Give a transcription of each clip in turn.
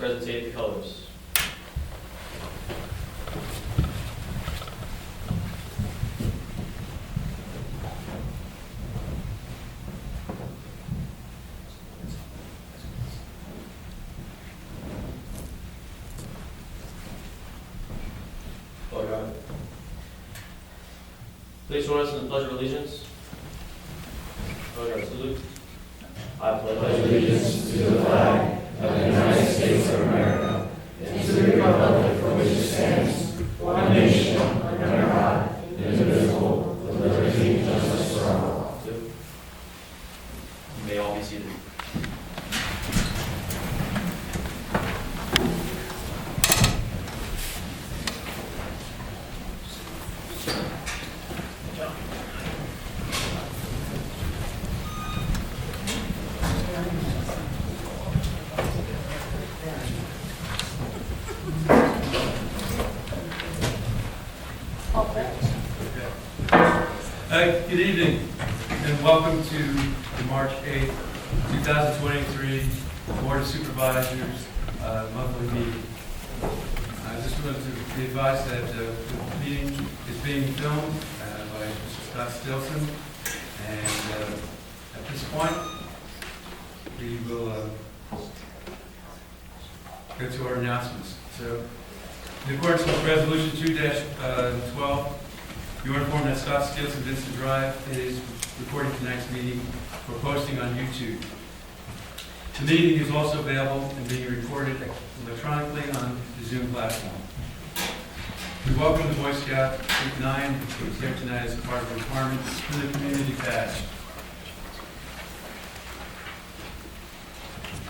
present state the colors. Lord God. Please join us in the Pledge of Allegiance. Lord God, salute. I pledge allegiance to the flag of the United States of America and to the republic for which it stands, one nation, under God, indivisible, with liberty and justice for all. You may all be seated. Good evening and welcome to the March 8th, 2023 Board of Supervisors monthly meeting. I just wanted to be advised that the meeting is being filmed by Mr. Scott Stilson, and at this point we will go to our announcements. So, in accordance with Resolution 2-12, you are informed that Scott Stilson Vincent Drive is recording tonight's meeting for posting on YouTube. The meeting is also available and being recorded electronically on the Zoom platform. We welcome the Boy Scout Troop 9, who is here tonight as a part of the requirement for the community badge.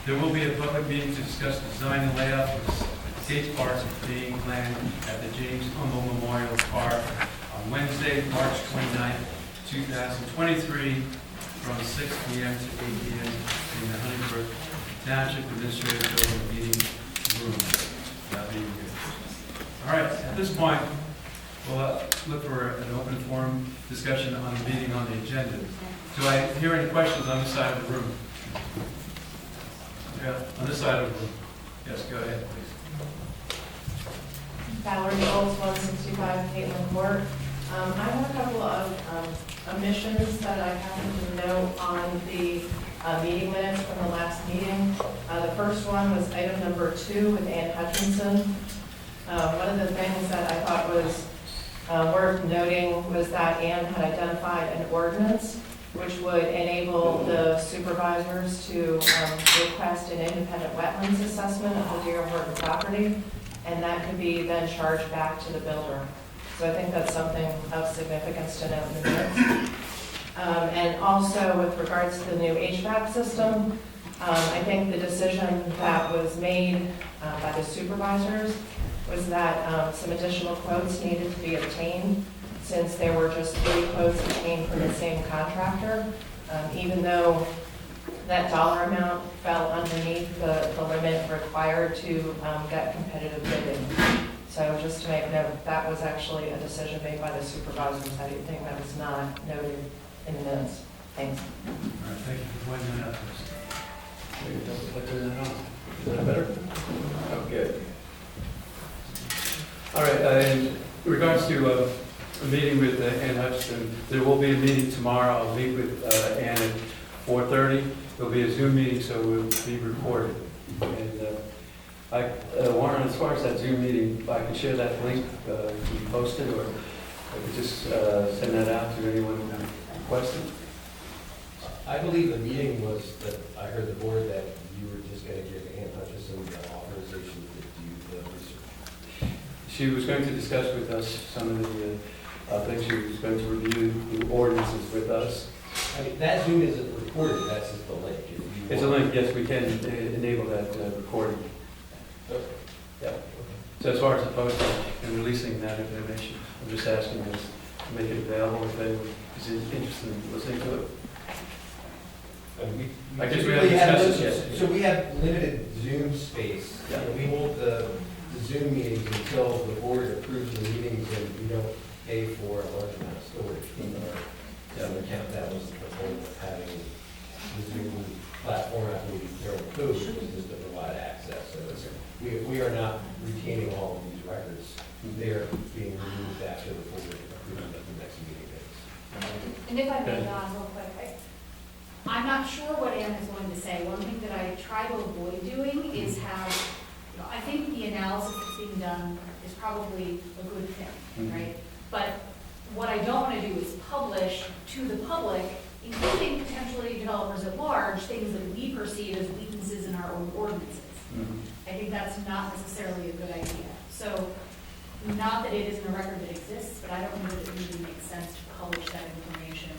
There will be a public meeting to discuss the design and layout of the skate parks being planned at the James Humble Memorial Park on Wednesday, March 29th, 2023, from 6 p.m. to 8 p.m. in the Huntingburg Township Administrative Building meeting room. That'll be good. All right, at this point, we'll look for an open forum discussion on the meeting on the agenda. Do I hear any questions on this side of the room? Yeah, on this side of the room. Yes, go ahead, please. Valerie Bowles, 165 Caitlin Court. I have a couple of omissions that I happened to note on the meeting minutes from the last meeting. The first one was item number 2 with Ann Hutchinson. One of the things that I thought was worth noting was that Ann had identified an ordinance which would enable the supervisors to request an independent wetlands assessment of the Deer Horton property, and that could be then charged back to the builder. So I think that's something of significance to note in the minutes. And also with regards to the new HVAC system, I think the decision that was made by the supervisors was that some additional quotes needed to be obtained, since there were just 3 quotes that came from the same contractor, even though that dollar amount fell underneath the limit required to get competitive bidding. So just to make note, that was actually a decision made by the supervisors. I didn't think that was not noted in the minutes. Thanks. All right, thank you for pointing that out to us. Is that better? Okay. All right, in regards to a meeting with Ann Hutchinson, there will be a meeting tomorrow. I'll meet with Ann at 4:30. It'll be a Zoom meeting, so it will be recorded. And Warren, as far as that Zoom meeting, I can share that link to be posted, or I could just send that out to anyone who requested. I believe the meeting was that I heard the board that you were just going to give Ann Hutchinson the authorization to do the research. She was going to discuss with us some of the things. She was going to review the ordinances with us. I mean, that Zoom isn't recorded, that's just the link. If you It's a want- link, yes, we can enable that recording. Okay. Yeah. So as far as the posting and releasing that information, I'm just asking us to make it available if anyone is interested in listening to it. And I guess we typically haven't have discussed those- this yet. So we have limited Zoom space. Yeah. And we hold the Zoom meetings until the board approves the meetings, and we don't pay for a large amount of storage in our account. That was the point of having the Zoom platform after we throw the code, was just to provide access. So it's We are not retaining all of these records. They're being removed after the board approves at the next meeting dates. And if I may, Don, real quick, I'm not sure what Ann is going to say. One thing that I try to avoid doing is have, I think the analysis that's being done is probably a good thing, right? But what I don't want to do is publish to the public, including potentially developers at large, things that we perceive as weaknesses in our own ordinances. I think that's not necessarily a good idea. So, not that it isn't a record that exists, but I don't know that it really makes sense to publish that information.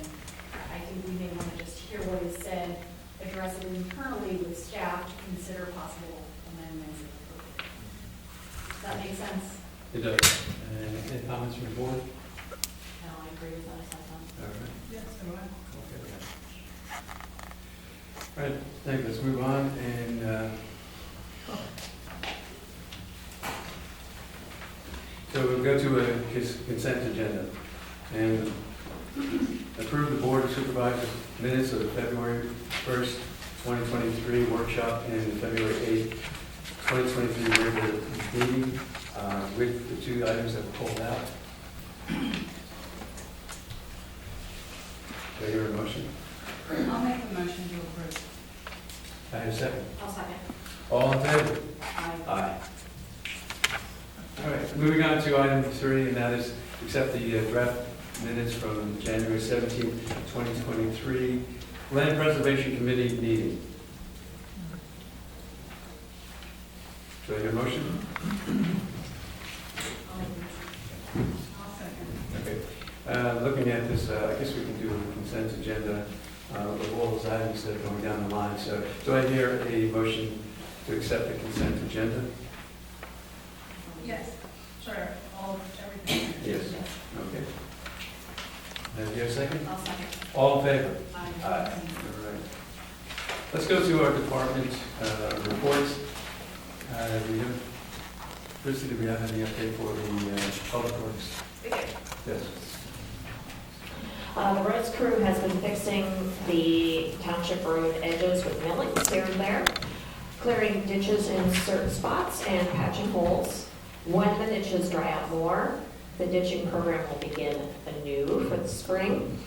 I think we may want to just hear what is said, address it internally with staff to consider possible amendments if appropriate. Does that make sense? It does. Any comments from the board? No, I agree with that assessment. All right. Yes, so do I. Okay with that. All right, thank you. Let's move on and, so we'll go to a consent agenda and approve the Board of Supervisors minutes of the February 1st, 2023 workshop and the February 8th, 2023 regular meeting with the two items that were pulled out. Do I hear a motion? I'll make a motion to approve. I have a second. I'll second. All in favor? Aye. All right, moving on to item 3, and that is accept the draft minutes from January 17th, 2023 Land Preservation Committee meeting. Do I hear a motion? I'll second. Okay. Looking at this, I guess we can do a consent agenda with all those items that are going down the line. So do I hear a motion to accept the consent agenda? Yes, sure, all, everything. Yes. Okay. Do you have a second? I'll second. All in favor? Aye. All right. Let's go to our department reports. Chrissy, do we have any update for the public works? We do. Yes. The roads crew has been fixing the township road edges with millings here and there, clearing ditches in certain spots and patching holes. When the ditches dry out more, the ditching program will begin anew for the spring.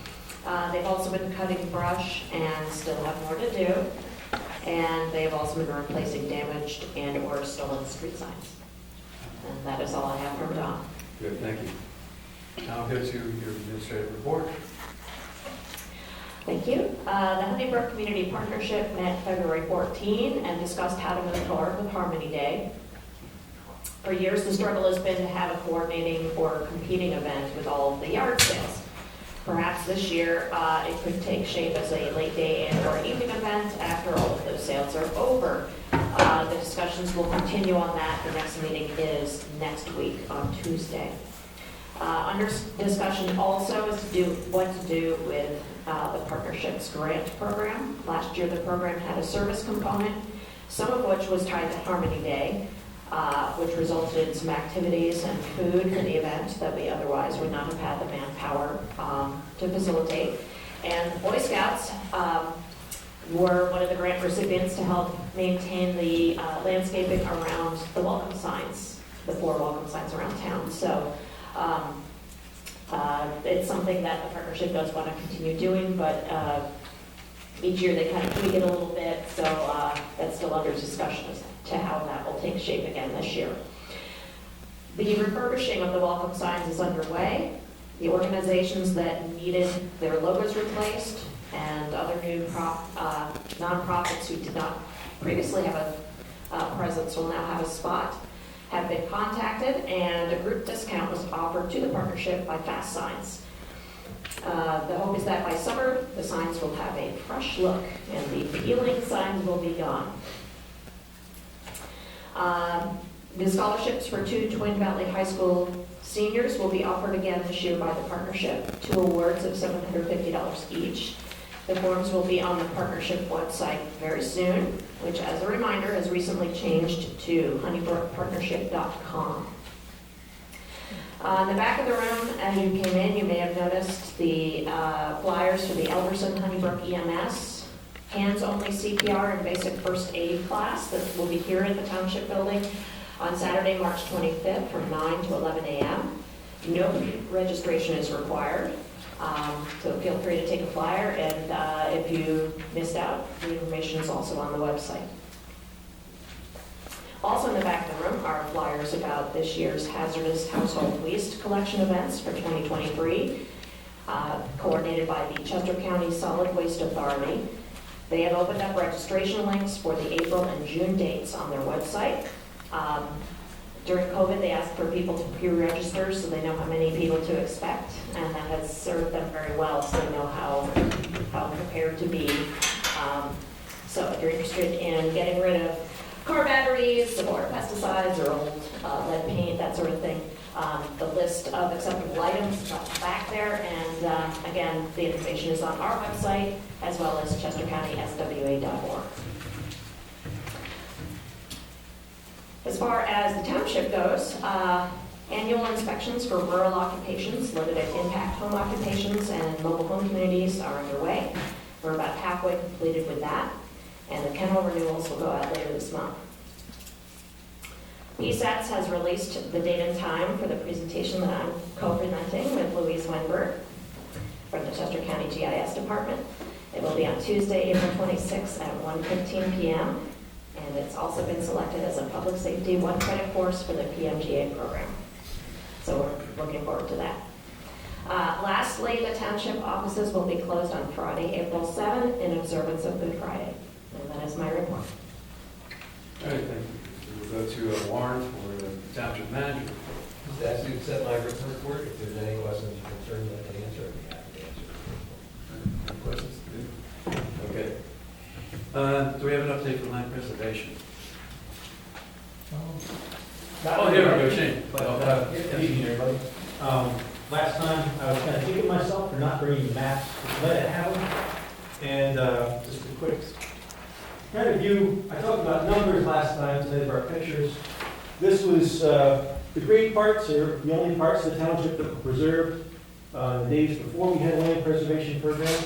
They've also been cutting brush and still have more to do. And they've also been replacing damaged and or stolen street signs. And that is all I have from Don. Good, thank you. Now I'll go to your administrative report. Thank you. The Honeybrook Community Partnership met February 14 and discussed how to move forward with Harmony Day. For years, the struggle has been to have a coordinating or competing event with all of the yard sales. Perhaps this year, it could take shape as a late day and or evening event after all of those sales are over. The discussions will continue on that. The next meeting is next week on Tuesday. Under discussion also is to do what to do with the partnership's grant program. Last year, the program had a service component, some of which was tied to Harmony Day, which resulted in some activities and food for the event that we otherwise would not have had the manpower to facilitate. And the Boy Scouts were one of the grant recipients to help maintain the landscaping around the welcome signs, the 4 welcome signs around town. So it's something that the partnership does want to continue doing, but each year they kind of tweak it a little bit, so that's still under discussion as to how that will take shape again this year. The refurbishing of the welcome signs is underway. The organizations that needed their logos replaced and other new nonprofits who did not previously have a presence will now have a spot, have been contacted, and a group discount was offered to the partnership by Fast Signs. The hope is that by summer, the signs will have a fresh look and the peeling signs will be gone. The scholarships for 2 Twin Valley High School seniors will be offered again this year by the partnership, 2 awards of $750 each. The forms will be on the partnership website very soon, which, as a reminder, has recently changed to honeybrookpartnership.com. In the back of the room, as you came in, you may have noticed the flyers for the Elverson Honeybrook EMS, hands-only CPR and basic first aid class that will be here at the Township Building on Saturday, March 25th, from 9 to 11 a.m. No registration is required, so feel free to take a flyer, and if you missed out, the information is also on the website. Also in the back of the room are flyers about this year's hazardous household waste collection events for 2023, coordinated by the Chester County Solid Waste Authority. They have opened up registration links for the April and June dates on their website. During COVID, they asked for people to pre-register so they know how many people to expect, and that has served them very well, so they know how prepared to be. So if you're interested in getting rid of car batteries or pesticides or old lead paint, that sort of thing, the list of acceptable items is back there, and again, the information is on our website as well as chestercountyswa.org. As far as the township goes, annual inspections for rural occupations, limited impact home occupations, and mobile home communities are underway. We're about halfway completed with that, and the kennel renewals will go out later this month. ESATS has released the date and time for the presentation that I'm co-presenting with Louise Weinberg from the Chester County GIS Department. It will be on Tuesday, April 26th at 1:15 p.m. And it's also been selected as a public safety 1-credit course for the PMGA program. So we're looking forward to that. Lastly, the township offices will be closed on Friday, April 7th in observance of Good Friday. And that is my report. All right, thank you. We'll go to Warren for the township manager. As you accept my written report, if there's any questions or concerns I can answer, I'd be happy to answer. Any questions? Okay. Do we have an update for land preservation? Oh, here we go, Shane. Good evening, everybody. Last time, I was kind of kicking myself for not bringing maps, let it happen. And just a quick kind of view, I talked about numbers last time, today for our pictures. This was the green parts are the only parts of the township that were preserved the days before we had a land preservation program.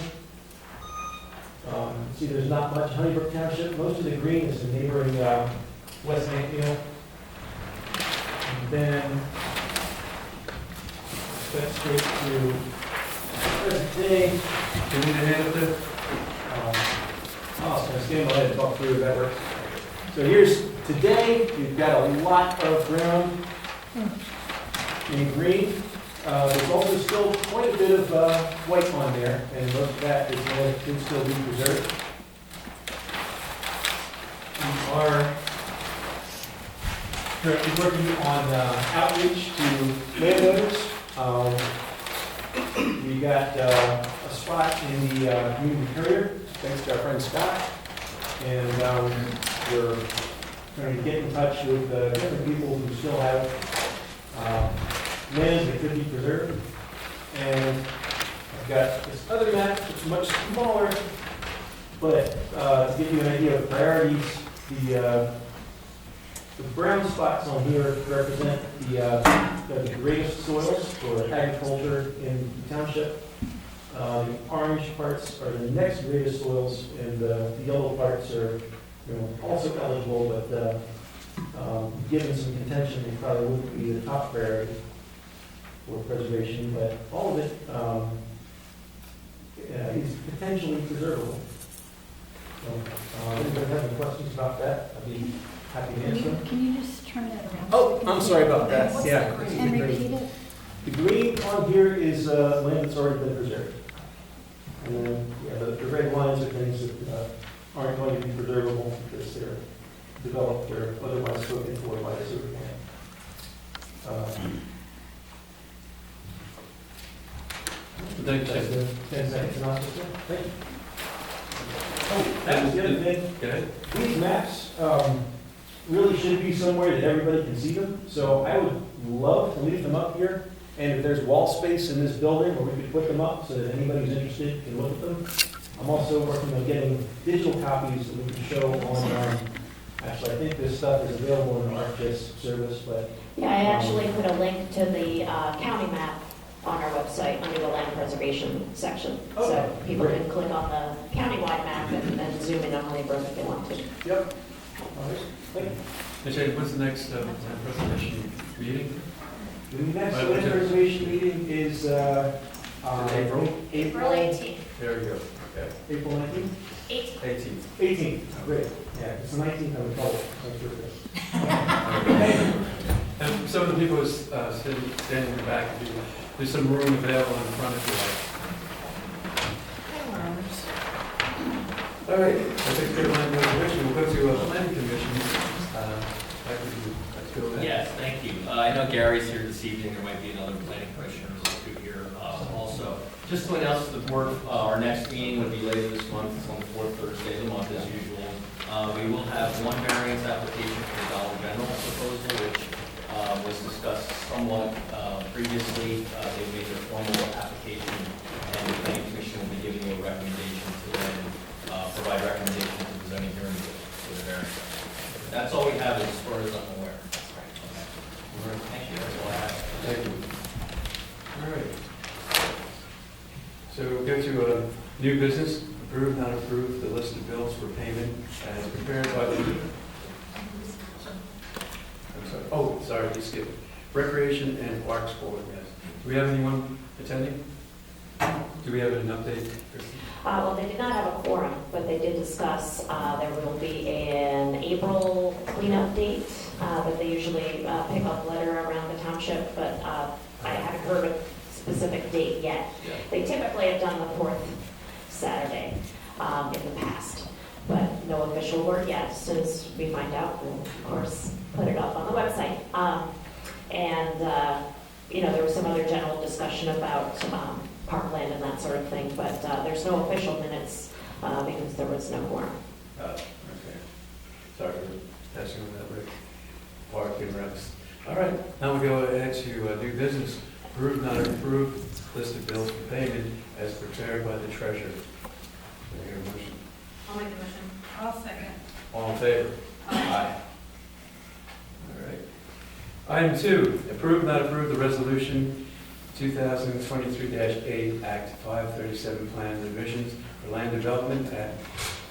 See, there's not much Honeybrook Township. Most of the green is the neighboring West Anthill. And then that's straight to present day. Do you need a hand up there? I was going to stand by and talk through that works. So here's today. We've got a lot of ground in green. There's also still quite a bit of white on there, and most of that is going to still be preserved. We are currently working on outreach to landowners. We got a spot in the community courier, thanks to our friend Scott, and we're trying to get in touch with different people who still have land that could be preserved. And I've got this other map that's much smaller, but to give you an idea of priorities, the brown spots on here represent the greatest soils for agriculture in the township. The orange parts are the next greatest soils, and the yellow parts are also eligible, but given some contention, they probably wouldn't be the top priority for preservation, but all of it is potentially preservable. So, anybody have any questions about that? I'd be happy to answer them. Can you just turn that around? Oh, I'm sorry about that. What's Yeah. the green? And repeat it? The green on here is land that's already been preserved. And then, the red lines are things that aren't going to be preservable because they're developed or otherwise spoken for by the sewer plant. Thank you. 10 seconds and I'll just thank you. Oh, That was the other thing. Okay. These maps really should be somewhere that everybody can see them. So I would love to leave them up here. And if there's wall space in this building where we could put them up so that anybody who's interested can look at them. I'm also working on getting digital copies that we can show on, actually, I think this stuff is available in the ArcGIS service, but Yeah, I actually put a link to the county map on our website under the land preservation section. So Okay, people great. can click on the countywide map and then zoom in on Honeybrook if they want to. yep. All right. Thank you. Jane, when's the next presentation meeting? The next Right, land okay. preservation meeting is, April? April 18th. There you go, okay. April 19th? 18th. 18th, great, yeah, it's the 19th on the 12th. And some of the people who's standing in the back, if you- there's some room available in front if you like. All right, I think the land preservation, we'll go to a planning commission. Back to you. Let's go ahead. Yes, thank you. I know Gary's here this evening, there might be another planning commissioner or two here also. Just to announce to the board, our next meeting would be later this month, it's on the fourth Thursday of the month as usual. We will have one variance application for the Dollar General proposal, which was discussed somewhat previously. They made their formal application, and the planning commission will be giving you a recommendation to then provide recommendation to the zoning hearing board for the variance. That's all we have as far as I'm aware. All right. Thank you, that's all I have. Thank you. All right. So we'll go to new business, approve, not approve, the list of bills for payment as prepared by the, I'm sorry, oh, sorry, you skipped. Recreation and Parks Board, yes. Do we have anyone attending? Do we have an update, Kristen? Well, they did not have a quorum, but they did discuss, there will be an April cleanup date, that they usually pick up litter around the township, but I haven't heard a specific date yet. Yeah. They typically have done the fourth Saturday in the past, but no official word yet. As soon as we find out, we'll, of course, put it up on the website. There was some other general discussion about parkland and that sort of thing, but there's no official minutes because there was no quorum. Okay. Sorry for passing on that, Rick. Park and Recs. All right, now we go ahead to new business. Approve, not approve, list of bills for payment as prepared by the treasurer. Do I hear a motion? I'll make the motion. I'll second. All in favor? Aye. All right. Item 2, approve, not approve the resolution 2023-8, Act 537 Plan Revisions for Land Development at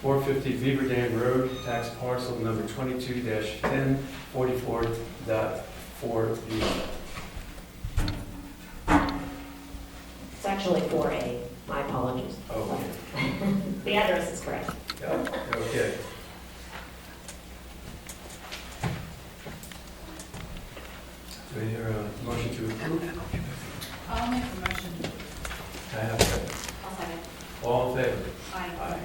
450 Beaver Dam Road, tax parcel number 22-1044.4B. It's actually 4A. My apologies. Oh, The address is correct. yeah, okay. Do I hear a motion to approve? I'll make the motion. I have a second. I'll second. All in favor? Aye.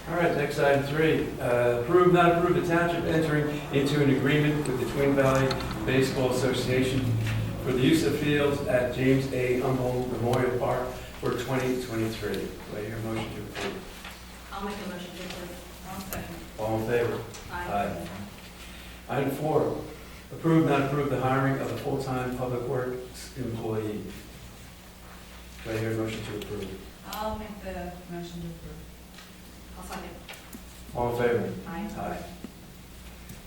All right, next item 3, approve, not approve the township entering into an agreement with the Twin Valley Baseball Association for the use of fields at James A. Humboldt Memorial Park for 2023. Do I hear a motion to approve? I'll make the motion to approve. I'll second. All in favor? Aye. Item 4, approve, not approve the hiring of a full-time public works employee. Do I hear a motion to approve? I'll make the motion to approve. I'll second. All in favor? Aye.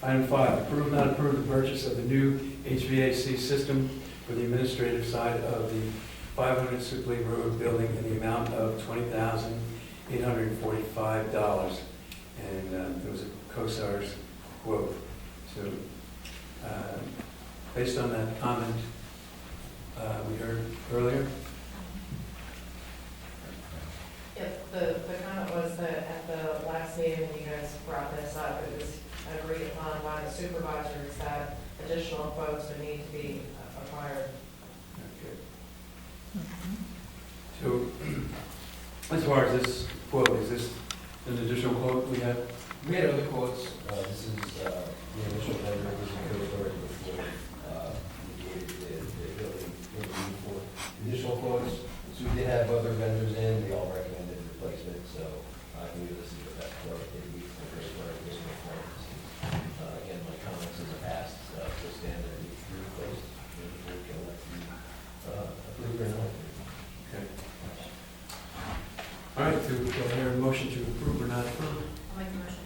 Item 5, approve, not approve the purchase of the new HVAC system for the administrative side of the 500 Supley Road building in the amount of $20,845. And there was a COSAR's quote. So, based on that comment we heard earlier, Yep, the comment was that at the last meeting, when you guys brought this up, it was agreed upon by the supervisors that additional quotes would need to be acquired. okay. So, as far as this quote, is this an additional quote we have? We had other quotes, this is the initial vendor, this is co-storage before, the ability for additional quotes. So we did have other vendors in, they all recommended replacement, so I believe this is the best quote that we can bring for our additional quotes. Again, my comments in the past, the standard needs to be replaced, and we can let you approve or not. Okay. All right, do I hear a motion to approve or not approve? I'll make the motion.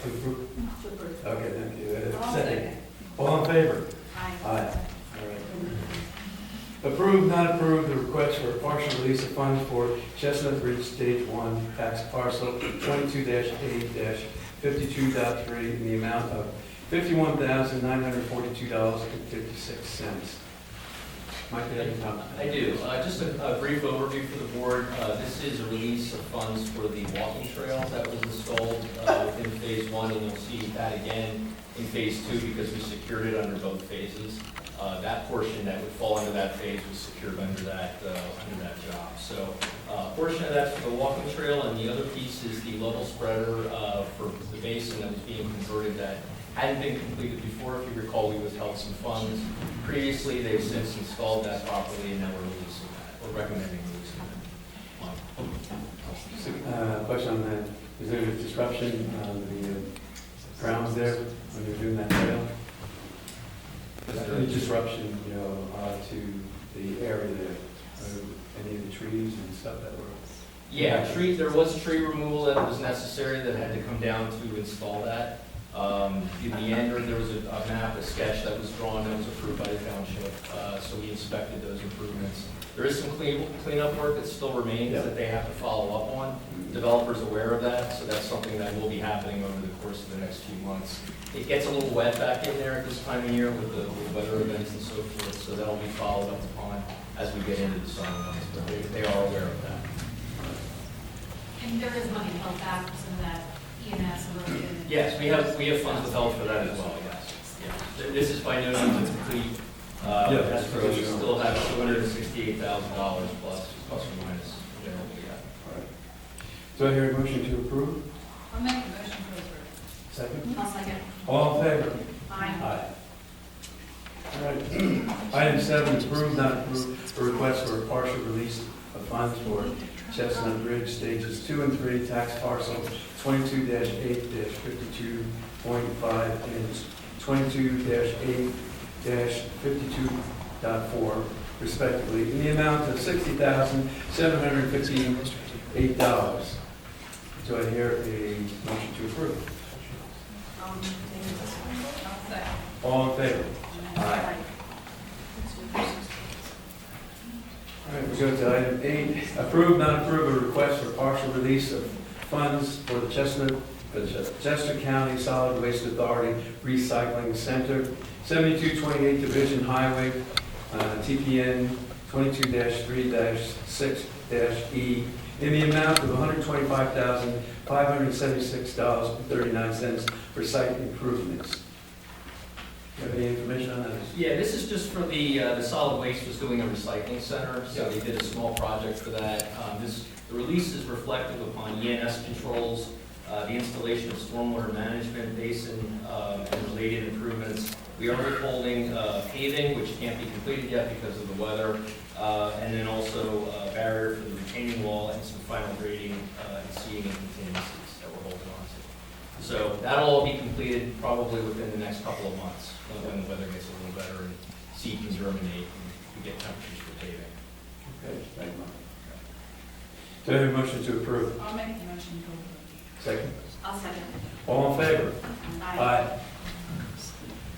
To approve? To approve. Okay, thank you. I'll Second. second. All in favor? Aye. Aye. All right. Approve, not approve the request for a partial release of funds for Chestnut Ridge Stage 1 tax parcel 22-8-15 52.3 in the amount of $51,942.56. Mike, do you have any comments? I do. Just a brief overview for the board. This is a release of funds for the walking trails that was installed within phase one, and you'll see that again in phase two because we secured it under both phases. That portion that would fall under that phase was secured under that job. So a portion of that's for the walking trail, and the other piece is the level spreader for the basin that was being converted that hadn't been completed before. If you recall, we withheld some funds previously. They've since installed that properly, and now we're releasing that. We're recommending releasing that. Question on that. Is there a disruption on the grounds there when you're doing that trail? Is there any disruption, to the area there? Any of the trees and stuff that were? Yeah, there was tree removal that was necessary that had to come down to install that. In the end, there was a map, a sketch that was drawn that was approved by the township, so we inspected those improvements. There is some cleanup work that still remains that they have to follow up on. Developer's aware of that, so that's something that will be happening over the course of the next few months. It gets a little wet back in there at this time of year with the weather events and so forth, so that'll be followed up upon as we get into the summer months, but they are aware of that. And there is money held back for some of that EMS related. Yes, we have funds withheld for that as well, yes. Yeah. This is by no means complete. That's true. We still have $268,000 plus or minus. Do I hear a motion to approve? I'll make a motion to approve. Second? I'll second. All in favor? Aye. All right. Item 7, approve, not approve, a request for a partial release of funds for Chestnut Bridge Stages 2 and 3, tax parcel 22-8-52.5 and 22-8-52.4 respectively, in the amount of $60,758. Do I hear a motion to approve? I'll second. All in favor? Aye. All right, we go to item 8, approve, not approve a request for partial release of funds for the Chester County Solid Waste Authority Recycling Center, 7228 Division Highway, TPN 22-3-6-E, in the amount of $125,576.39 for site improvements. Do you have any information on that? Yeah, this is just for the solid waste was doing a recycling center, so they did a small project for that. The release is reflective upon ENS controls, the installation of stormwater management basin, and related improvements. We are withholding paving, which can't be completed yet because of the weather, and then also a barrier for the retaining wall and some final grading and seeding and contingencies that we're holding on to. So that'll all be completed probably within the next couple of months, when the weather gets a little better and seed can germinate and we get temperatures for paving. Okay, thank you. Do I have a motion to approve? I'll make the motion to approve. Second. I'll second. All in favor? Aye.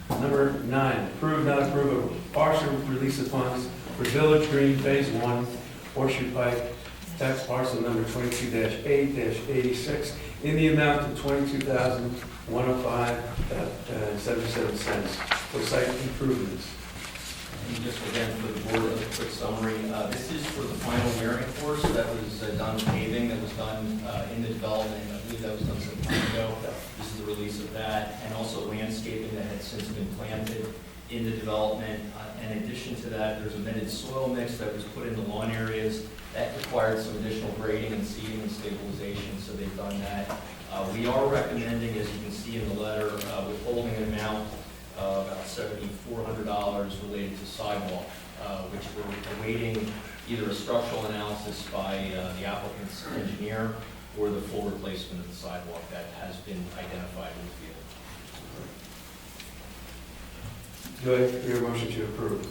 Number 9, approve, not approve a partial release of funds for Village Green Phase 1, Horseshoe Pike, tax parcel number 22-8-86, in the amount of $22,105.77 for site improvements. And just again, for the board, a quick summary. This is for the final wearing course that was done, paving that was done in the development. I believe that was done some time ago. This is the release of that, and also landscaping that had since been planted in the development. In addition to that, there's amended soil mix that was put in the lawn areas. That required some additional grading and seeding and stabilization, so they've done that. We are recommending, as you can see in the letter, withholding an amount of about $7,400 related to sidewalk, which we're awaiting either a structural analysis by the applicant's engineer or the full replacement of the sidewalk that has been identified in the field. Do I hear a motion to approve?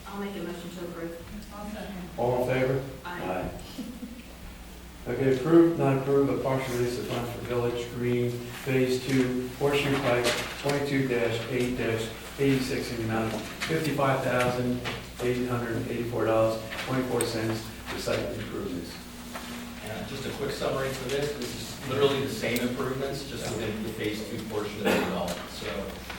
I'll make a motion to approve. I'll second. All in favor? Aye. Okay, approve, not approve a partial release of funds for Village Green Phase 2, Horseshoe Pike, 22-8-86, in the amount of $55,884.24 for site improvements. And Just a quick summary for this. This is literally the same improvements, just within the phase 2 portion of the development. So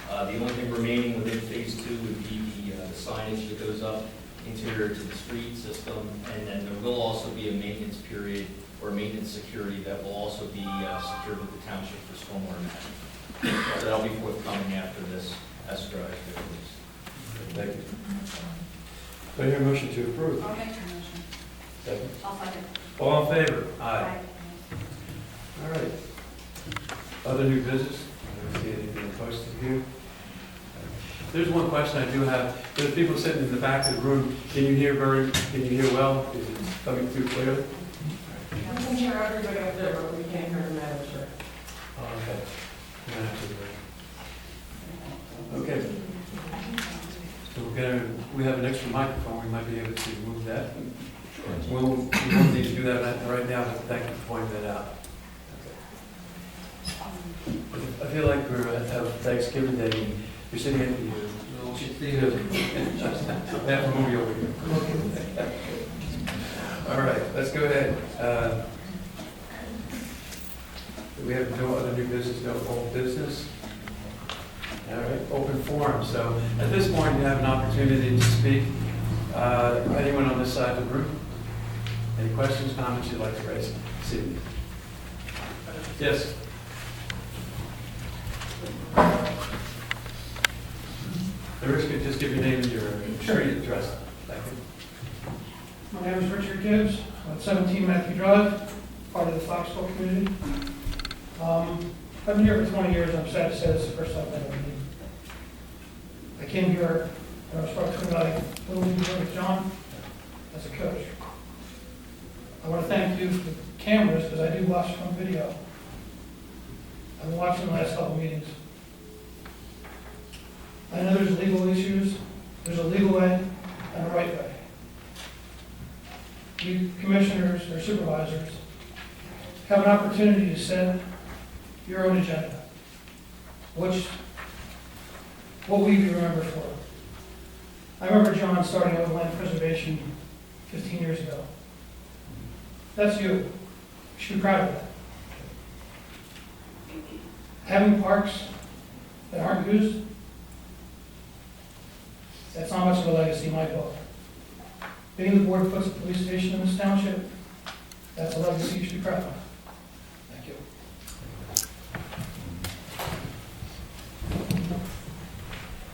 the only thing remaining within phase 2 would be the signage that goes up interior to the street system, and then there will also be a maintenance period or maintenance security that will also be secured with the township for stormwater management. So that'll be forthcoming after this escrow has been released. Thank you. Do I hear a motion to approve? I'll make the motion. Second. I'll second. All in favor? Aye. All right. Other new business? I don't see anything posted here. There's one question I do have. There's people sitting in the back of the room. Can you hear well? Is it coming through clearly? We can hear everybody up there, but we can't hear the manager. Oh, okay. You're gonna have to- Okay. So we have an extra microphone. We might be able to move that. We won't need to do that right now, but thank you for pointing that out. Okay. I feel like we're at Thanksgiving Day, and you're sitting at the, I have a movie over here. All right, let's go ahead. We have no other new business, no old business. All right, open forum. So at this point, you have an opportunity to speak. Anyone on this side of the room? Any questions, comments you'd like to raise? See. Yes. Rich, could just give your name and your street address. Thank you. My name is Richard Gibbs, I'm at 17 Matthew Drive, part of the Foxville community. I've been here for 20 years, I'm sad to say this is the first time I've been here. I came here when I was part of my Little League with John as a coach. I want to thank you for the cameras, because I do watch from video. I've been watching the last couple meetings. I know there's legal issues, there's a legal way and a right way. You commissioners or supervisors have an opportunity to set your own agenda. What will you be remembered for? I remember John starting out with land preservation 15 years ago. That's you. You should be proud of that. Having parks that aren't used, that's not much of a legacy in my book. Being the board puts a police station in this township, that's a legacy you should be proud of. Thank you.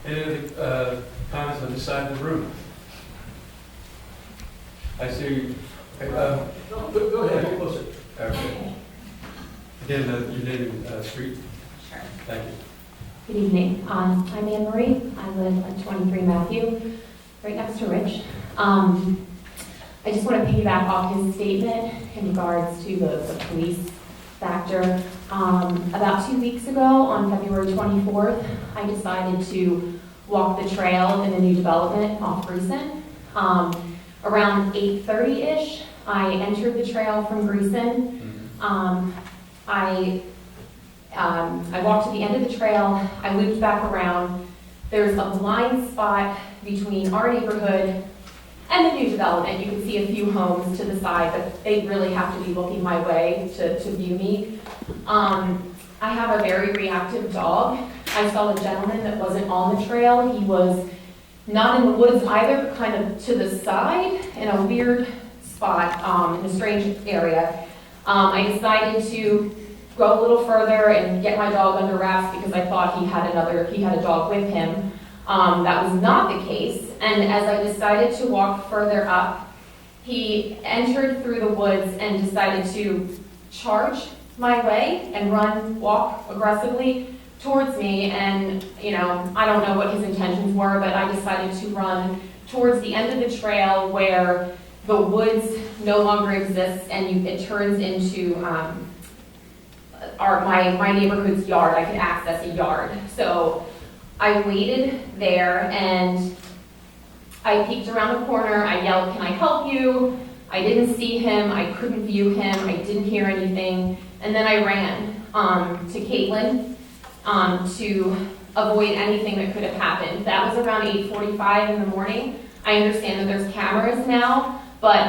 Any other comments on this side of the room? I see. Go ahead. Closer. Okay. Again, your name and street. Sure. Thank you. Good evening. I'm Anne Marie. I live at 23 Matthew, right next to Rich. I just want to piggyback off his statement in regards to the police factor. About 2 weeks ago, on February 24th, I decided to walk the trail in a new development off Greason. Around 8:30-ish, I entered the trail from Greason. I walked to the end of the trail, I looped back around. There's a blind spot between our neighborhood and the new development. You can see a few homes to the side, but they really have to be looking my way to view me. I have a very reactive dog. I saw a gentleman that wasn't on the trail. He was not in the woods either, kind of to the side in a weird spot, in a strange area. I decided to go a little further and get my dog under wraps because I thought he had a dog with him. That was not the case. And as I decided to walk further up, he entered through the woods and decided to charge my way and walk aggressively towards me. And, I don't know what his intentions were, but I decided to run towards the end of the trail where the woods no longer exists and it turns into my neighborhood's yard. I could access a yard. So I waited there and I peeked around the corner. I yelled, "Can I help you?" I didn't see him. I couldn't view him. I didn't hear anything. And then I ran to Caitlin to avoid anything that could have happened. That was around 8:45 in the morning. I understand that there's cameras now, but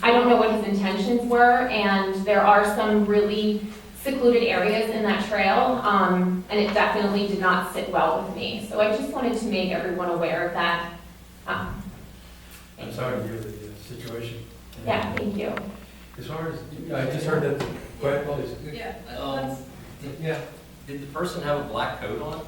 I don't know what his intentions were, and there are some really secluded areas in that trail, and it definitely did not sit well with me. So I just wanted to make everyone aware of that. I'm sorry to hear the situation. Yeah, thank you. As far as, I just heard that, go ahead, please. Yeah, Yeah. Did the person have a black coat on?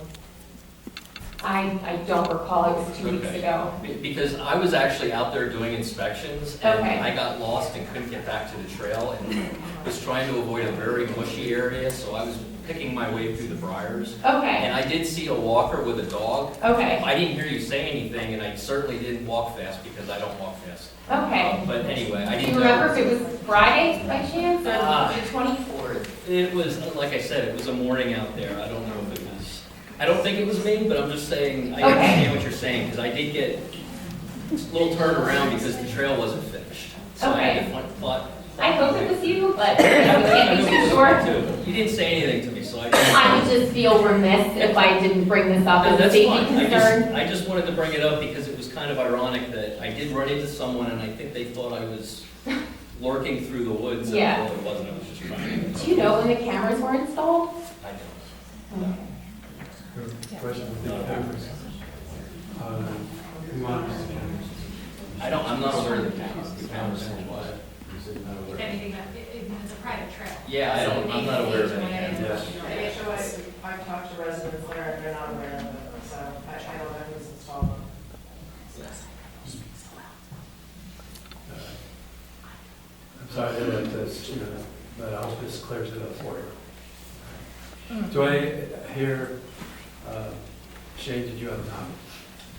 I don't recall, it was 2 weeks Okay. ago. Because I was actually out there doing inspections, and Okay. I got lost and couldn't get back to the trail, and was trying to avoid a very mushy area, so I was picking my way through the briars. Okay, And I did see a walker with a dog. okay, I didn't hear you say anything, and I certainly didn't walk fast because I don't walk fast. okay. But anyway, I Do didn't you know. remember if it was Friday by chance, or Ah. the 24th? It was, like I said, it was a morning out there. I don't know if it was, I don't think it was me, but I'm just saying, I Okay. understand what you're saying, because I did get a little turned around because the trail wasn't finished. So I had to thought. I hope it was you, but we can't be too sure. You didn't say anything to me, so I. I would just feel remiss if I didn't bring this up No, as a that's safety fine. concern. I just wanted to bring it up because it was kind of ironic that I did run into someone and I think they thought I was lurking through the woods. And Yeah. I really wasn't. I was just trying to. Do you know when the cameras were installed? I don't. Question with the cameras. Who monitors the cameras? I'm not aware of the cameras. The cameras and what. If anything, it's a private trail. Yeah, I'm not aware of any cameras. Yes. The HOA, I've talked to residents there, and they're not aware of it, so I don't know who's installed them. I'm sorry that this, that hospice clears it up for you. Do I hear, Shane, did you have a comment?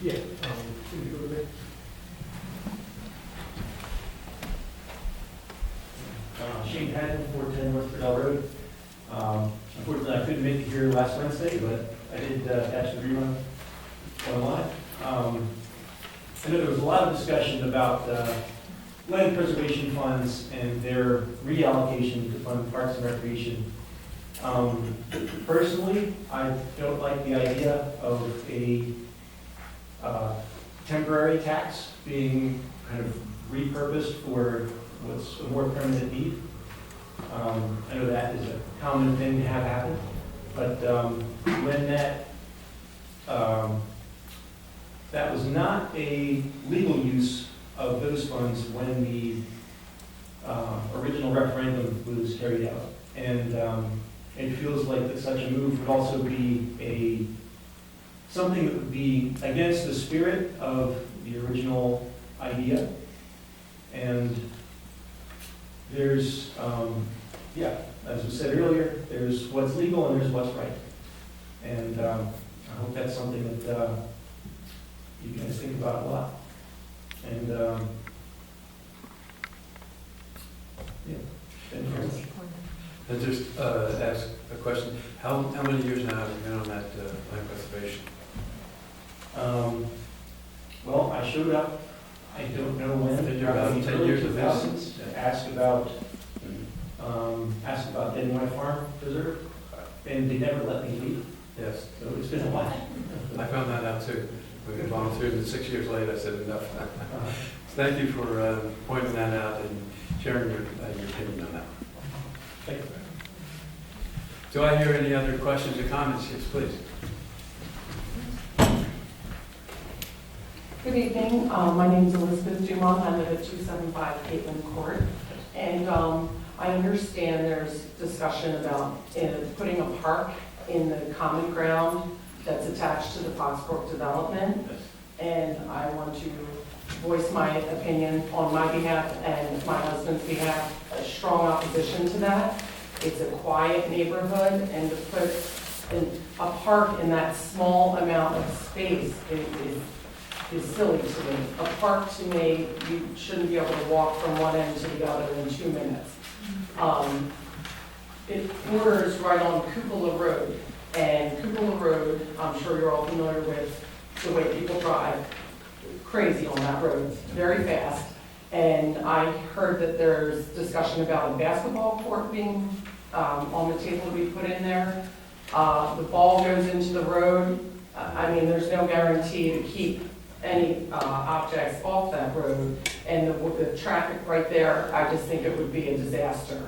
Yeah. Can you go there? Shane Haddon, 410 North Burdell Road. Unfortunately, I couldn't make it here last Wednesday, but I did catch the rerun online. I know there was a lot of discussion about land preservation funds and their reallocation to fund parks and recreation. Personally, I don't like the idea of a temporary tax being kind of repurposed for what's a more permanent need. I know that is a common thing to have happen, but when that was not a legal use of those funds when the original referendum was carried out. And it feels like that such a move would also be something that would be against the spirit of the original idea. And there's, as was said earlier, there's what's legal and there's what's right. And I hope that's something that you guys think about a lot. And, And just ask a question. How many years now have you been on that land preservation? Well, I showed up, I don't know when. I think you're about 10 years of this. Asked about Denny Farm Preserve, and they never let me leave, Yes, so it's been a while. I found that out too. We volunteered, and 6 years later, I said enough. Thank you for pointing that out and sharing your opinion on that. Thank you. Do I hear any other questions or comments? Yes, please. Good evening. My name is Elizabeth Dumont. I live at 275 Caitlin Court. And I understand there's discussion about putting a park in the common ground that's attached to the Foxbrook development. And I want to voice my opinion on my behalf and my husband's behalf, a strong opposition to that. It's a quiet neighborhood, and to put a park in that small amount of space is silly to me. A park, to me, you shouldn't be able to walk from one end to the other in 2 minutes. It borders right on Cupola Road, and Cupola Road, I'm sure you're all familiar with the way people drive, crazy on that road, very fast. And I heard that there's discussion about a basketball court being on the table to be put in there. The ball goes into the road. I mean, there's no guarantee to keep any objects off that road. And the traffic right there, I just think it would be a disaster.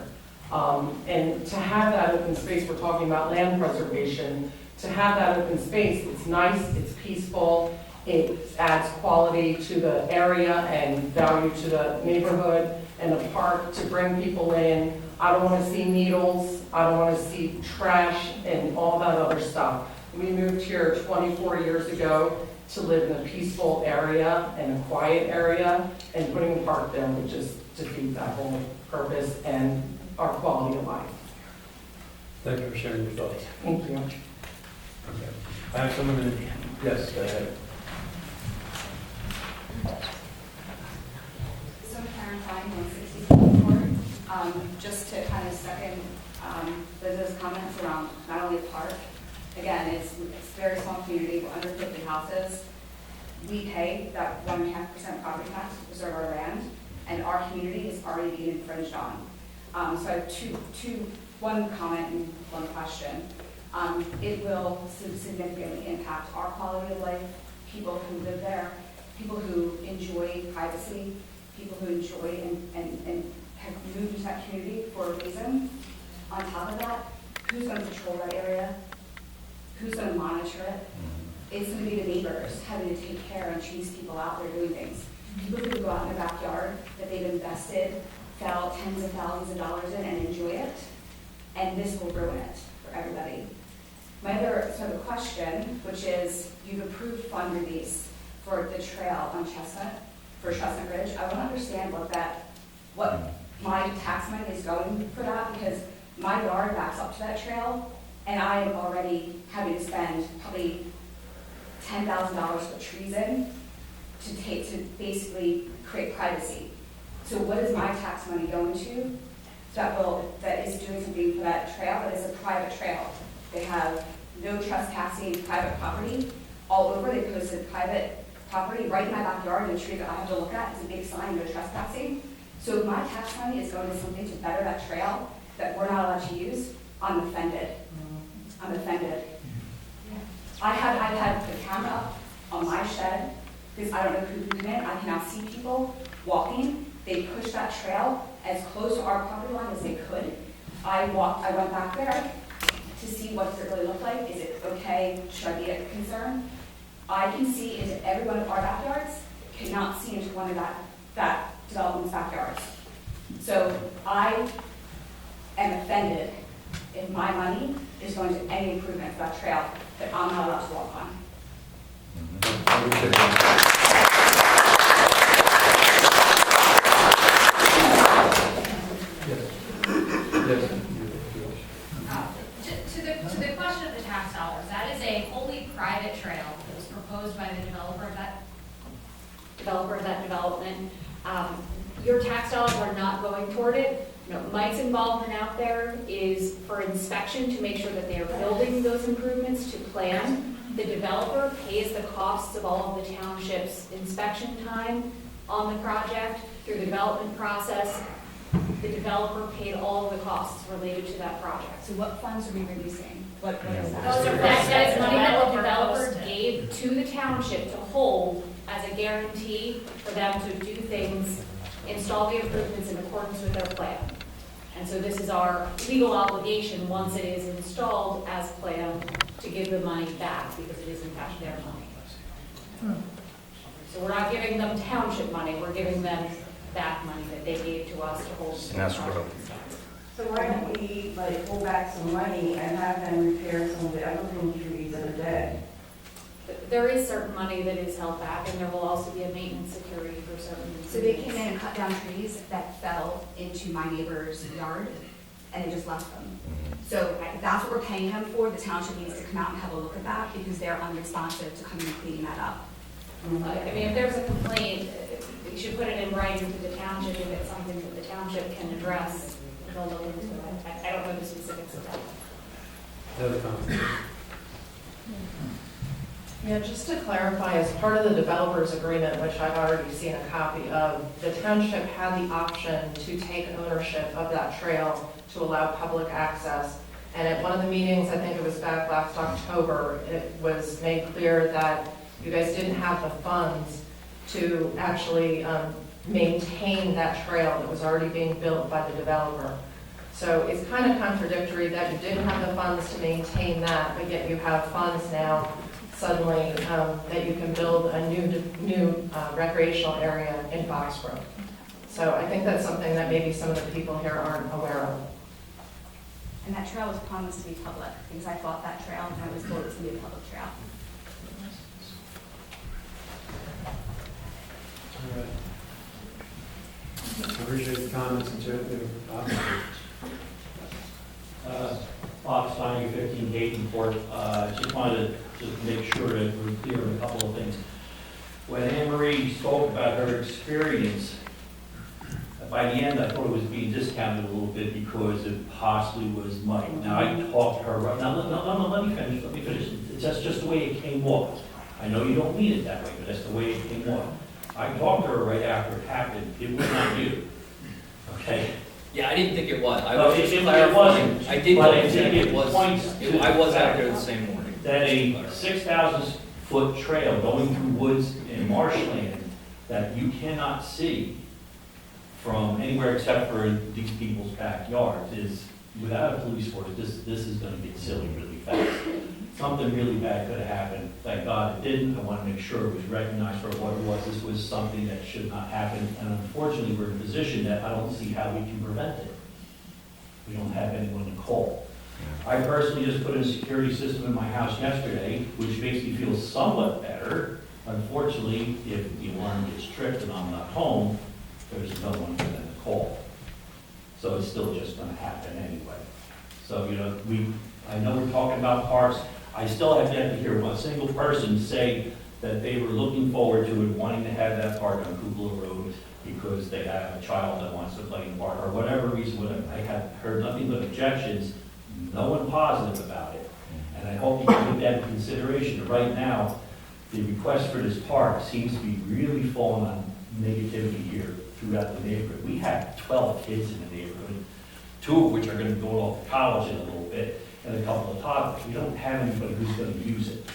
And to have that open space, we're talking about land preservation, to have that open space, it's nice, it's peaceful, it adds quality to the area and value to the neighborhood and the park to bring people in. I don't want to see needles, I don't want to see trash and all that other stuff. We moved here 24 years ago to live in a peaceful area and a quiet area, and putting a park there would just defeat that whole purpose and our quality of life. Thank you for sharing your thoughts. Thank you. Okay. I have someone in, yes, go ahead. So Karen Klein, 160 Court. Just to kind of second Liz's comments around not only the park, again, it's a very small community, we're under 50 houses. We pay that 1.5% property tax to preserve our land, and our community is already being infringed on. So I have one comment and one question. It will significantly impact our quality of life, people who live there, people who enjoy privacy, people who enjoy and have moved into that community for a reason. On top of that, who's going to patrol that area? Who's going to monitor it? It's going to be the neighbors having to take care and chase people out there doing things. People who go out in their backyard that they've invested tens of thousands of dollars in and enjoy it, and this will ruin it for everybody. My other sort of question, which is you've approved fund release for the trail on Chestnut, for Chestnut Ridge. I want to understand what my tax money is going for that, because my yard backs up to that trail, and I am already having to spend probably $10,000 to put trees in to basically create privacy. So what is my tax money going to that is doing something for that trail that is a private trail? They have no trespassing private property all over. They posted private property right in my backyard, and the tree that I have to look at is a big sign, no trespassing. So if my tax money is going to something to better that trail that we're not allowed to use, I'm offended. I'm offended. I've had the camera up on my shed because I don't know who can in. I can now see people walking. They pushed that trail as close to our property line as they could. I went back there to see what does it really look like. Is it okay? Should I be a concern? I can see into every one of our backyards, cannot see into one of that development's backyards. So I am offended if my money is going to any improvement for that trail that I'm not allowed to walk on. To the question of the tax dollars, that is a wholly private trail that was proposed by the developer of that development. Your tax dollars are not going toward it. Mike's involvement out there is for inspection to make sure that they are building those improvements to plan. The developer pays the costs of all of the township's inspection time on the project through the development process. The developer paid all of the costs related to that project. So what funds are we releasing? What is that? That is money that the developer gave to the township to hold as a guarantee for them to do things, install the improvements in accordance with their plan. And so this is our legal obligation, once it is installed as planned, to give the money back, because it is in fact their money. So we're not giving them township money, we're giving them back money that they gave to us to hold. So why don't we pull back some money and have them repair some of the evergreen trees that are dead? There is certain money that is held back, and there will also be a maintenance security for certain. So they came in and cut down trees that fell into my neighbor's yard, and they just left them. So that's what we're paying them for. The township needs to come out and have a look at that because they're unresponsive to coming and cleaning that up. I mean, if there's a complaint, you should put it in writing to the township if it's something that the township can address. They'll look into it. I don't know the specifics of that. Other comments? Yeah, just to clarify, as part of the developer's agreement, which I've already seen a copy of, the township had the option to take ownership of that trail to allow public access. And at one of the meetings, I think it was back last October, it was made clear that you guys didn't have the funds to actually maintain that trail that was already being built by the developer. So it's kind of contradictory that you didn't have the funds to maintain that, but yet you have funds now suddenly that you can build a new recreational area in Foxborough. So I think that's something that maybe some of the people here aren't aware of. And that trail was promised to be public, because I bought that trail and I was told it's gonna be a public trail. All right. Appreciate the comments and certainly Fox 15 Gaten Court. Just wanted to just make sure that we're clear on a couple of things. When Anne Marie spoke about her experience, by the end I thought it was being discounted a little bit because it possibly was muddy. Now I talked to her right now. No, let me finish. That's just the way it came off. I know you don't mean it that way, but that's the way it came off. I talked to her right after it happened. It was not you. Okay? Yeah, I didn't think it was. I No, was just it clarifying. wasn't. I did But double check. it It was. points to I was the out fact there the same morning. that a 6,000-foot trail going through woods and marshland that you cannot see from anywhere except for these people's backyards is, without a police force, this is gonna get silly really fast. Something really bad could have happened. Thank God it didn't. I want to make sure it was recognized for what it was. This was something that should not happen. And unfortunately, we're in a position that I don't see how we can prevent it. We don't have anyone to call. I personally just put in a security system in my house yesterday, which makes me feel somewhat better. Unfortunately, if the alarm gets tripped and I'm not home, there's no one for them to call. So it's still just going to happen anyway. So, I know we're talking about parks. I still have yet to hear one single person say that they were looking forward to it, wanting to have that park on Kugler Road because they have a child that wants to play in the park, or whatever reason. I have heard nothing but objections, no one positive about it. And I hope you can take that into consideration. Right now, the request for this park seems to be really falling on negativity here throughout the neighborhood. We have 12 kids in the neighborhood, 2 of which are going to go off to college in a little bit, and a couple of toddlers. We don't have anybody who's going to use it.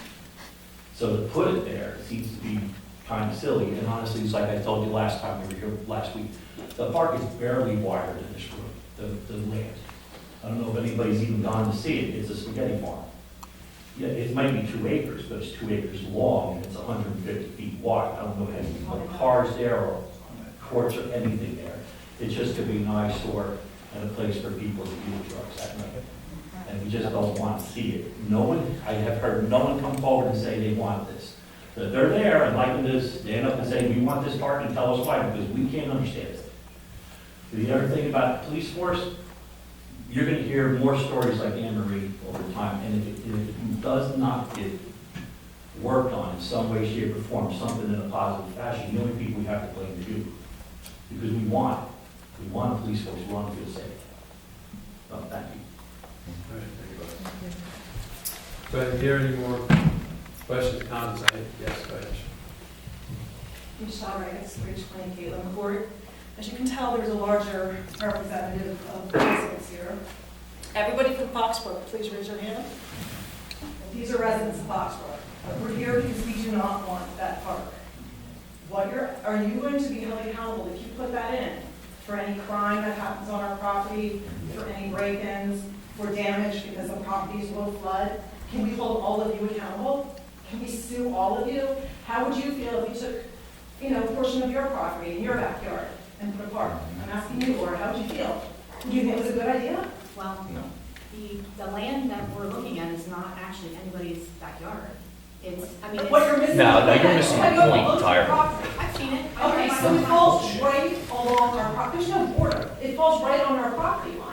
So to put it there seems to be kind of silly. And honestly, it's like I told you last time we were here last week, the park is barely wired in this room, the land. I don't know if anybody's even gone to see it. It's a spaghetti farm. Yeah, it might be 2 acres, but it's 2 acres long and it's 150 feet wide. I don't know if any cars there or courts or anything there. It just could be an eyesore and a place for people to do drugs at night. And we just don't want to see it. I have heard no one come forward and say they want this. But they're there, I'd like them to stand up and say, we want this park, and tell us why, because we can't understand it. The other thing about the police force, you're going to hear more stories like Anne Marie over time, and if it does not get worked on in some way, shape, or form, something in a positive fashion, the only people we have to blame is you. Because we want it. We want a police force, we want to feel safe. So, thank you. All right, thank you. So I didn't hear any more questions, comments? Yes, go ahead. Michelle Ricketts, Ridge Plain, Caitlin Court. As you can tell, there's a larger representative of residents here. Everybody from Foxborough, please raise your hand. These are residents of Foxborough, but we're here because we do not want that park. Are you going to be held accountable if you put that in for any crime that happens on our property, for any break-ins, for damage because the properties will flood? Can we hold all of you accountable? Can we sue all of you? How would you feel if we took, a portion of your property in your backyard and put a park? I'm asking you, Laura, how would you feel? Do you think it was a good idea? Well, the land that we're looking at is not actually anybody's backyard. What you're missing. No, you're missing the point entirely. I've seen it. Okay, so it falls right along our property. There's no border. It falls right on our property line.